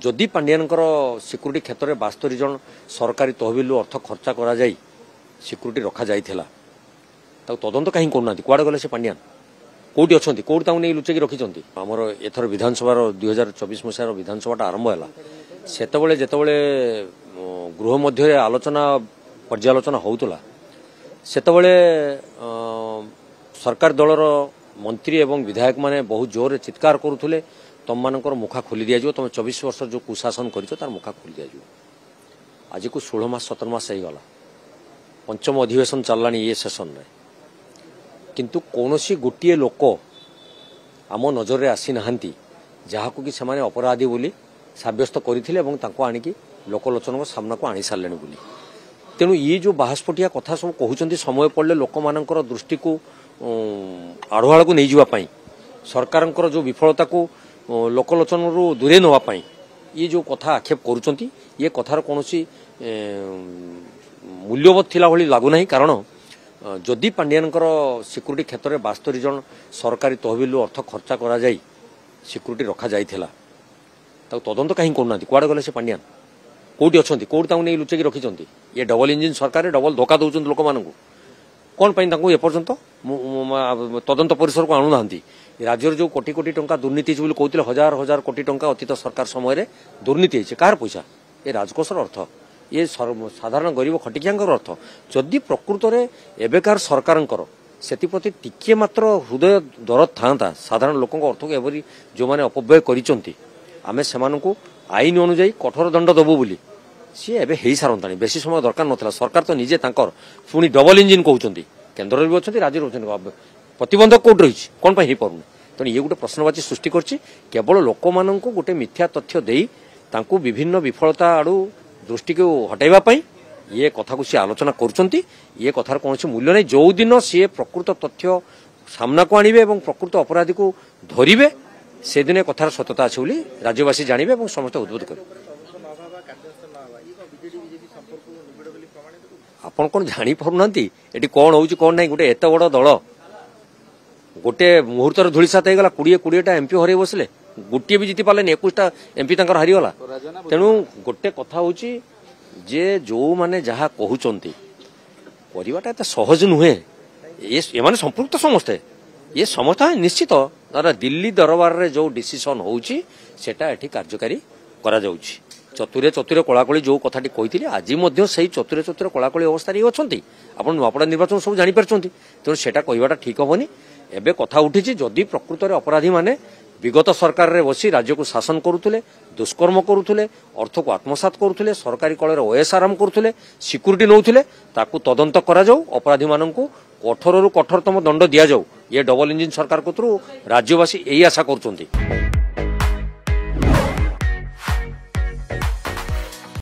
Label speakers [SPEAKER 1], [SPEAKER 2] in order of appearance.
[SPEAKER 1] जदि पांड्यानकर सिक्यूरीटी क्षेत्र में 72 जन सरकारी तहबिल अर्थ खर्चा करा जाई सिक्यूरीटी रखा जाइथिला तदंत कहीं करना कुआड़े गले से पांड्यान कौटी अच्छा कौटी नहीं लुचेक रखिंट आमर एथर विधानसभा 2024 मसीहार विधानसभा आरंभ है सेतबले जेतबले गृह मध्य आलोचना पर्यालोचना होउतला सेतबले सरकार दलर मंत्री एवं विधायक माने बहुत जोर चित्कार करुले तुम मानकर मुखा खोली दिया तुम 24 वर्ष जो कुशासन कर तार मुखा खोली दिया आज को 16 मास 17 मास होगला पंचम अधिवेशन चलला ये सेसन रे किंतु कौनसी गोटे लोक आम नजर में आसी नहांती जहाको कि सेमाने अपराधी बोली सब्यस्त करते आणिकी लोकलोचन सामना को आनी सारे बोली तेणु ये जो बाहस्पटिया कथा सब कहते समय पड़े लोक मानकर दृष्टि को आढ़ुआड़ को नहीं जावाई सरकार जो विफलता को लोकलोचन रु दूरे नापी ये जो कथा आक्षेप करुँच ये कथार कौन मूल्यबोध थिला भली लगुना कारण जदि पांड्यानकर सिक्यूरीटी क्षेत्र में 72 जन सरकारी तहबिल अर्थ खर्चा करा जाई सिक्यूरीटी रखा जाइथिला तदंत कहीं करना कुआड़े गले से पांड्यान कौटी अच्छा कौटी नहीं लुचेक रखिंट ये डबल इंजिन सरकार डबल धोखा दौरान लोक मान कौन पाई एपर्यंत तदंत परिसर को आणुना राज्य जो कोटी कोटी टंका दुर्नीति कहते हजार हजार कोटी टंका अतीत सरकार समय दुर्नीति कार पैसा ये राजकोषर अर्थ ये साधारण गरीब खटिकिया अर्थ जदि प्रकृत में एवेकार सरकार से टिके मात्र हृदय दरद था साधारण लोक अर्थ को एवरी जो मैंने अपव्यय करें से आईन अनुजाई कठोर दंड दबू बोली सी एवं हो सारता बेसी समय दरकार नाला सरकार तो निजे पुणी डबल इंजिन कहते केन्द्र भी अच्छा राज्य भी प्रतिबंधक कौट रही कौन हो पारे तेणु ये गोटे प्रश्नवाची सृष्टि केवल लोक मान गोटे मिथ्या तथ्य दे विभिन्न विफलता आड़ू दृष्टि को हटाइवाई ये कथा को सी आलोचना करुँच ये कथार कौन मूल्य नहीं जो दिन सी प्रकृत तथ्य सामना को आणवे और प्रकृत अपराधी को धरवे से दिन कथार सत्यता अच्छे बोली राज्यवासी जानवे और समस्त उद्बोध करेंगे आपण कौन जापारूना ये कौन हो कौन ना गोटे एत बड़ दल गोटे मुहूर्त धूलिसात होगा 20-20टा एमपी हर बसले गोटे भी जीति पारे 21टा एमपी हारीगला तेणु गोटे कथा हूँ जे जो मैंने जहाँ कहते करवाटा एत सहज नुहे ये माने संपुक्त समस्ते ये समस्या निश्चित दिल्ली दरबार रे जो डिसीजन होउची सेटा एठी कार्यकारी करा जाउची चतुरे चतुरे कलाकली जो कथाटी कही आज से चतुरे चतुरे कलाकली अवस्था अच्छा आप नुआपड़ा निर्वाचन सब जापर तेणु से कहवाटा ठीक हेनी एवं कथा उठी जदि प्रकृत में अपराधी माने विगत सरकार रे बसी राज्य को शासन करुले दुष्कर्म करुले अर्थ को आत्मसात करुले सरकारी कल ओएस आराम करुले सिक्यूरीटी नौले ताकू तदंत करा जाऊ अपराधी मान कठोर रु कठोरतम दंड दि जाऊ ये डबल इंजिन सरकार को राज्यवासी यही आशा करुँच।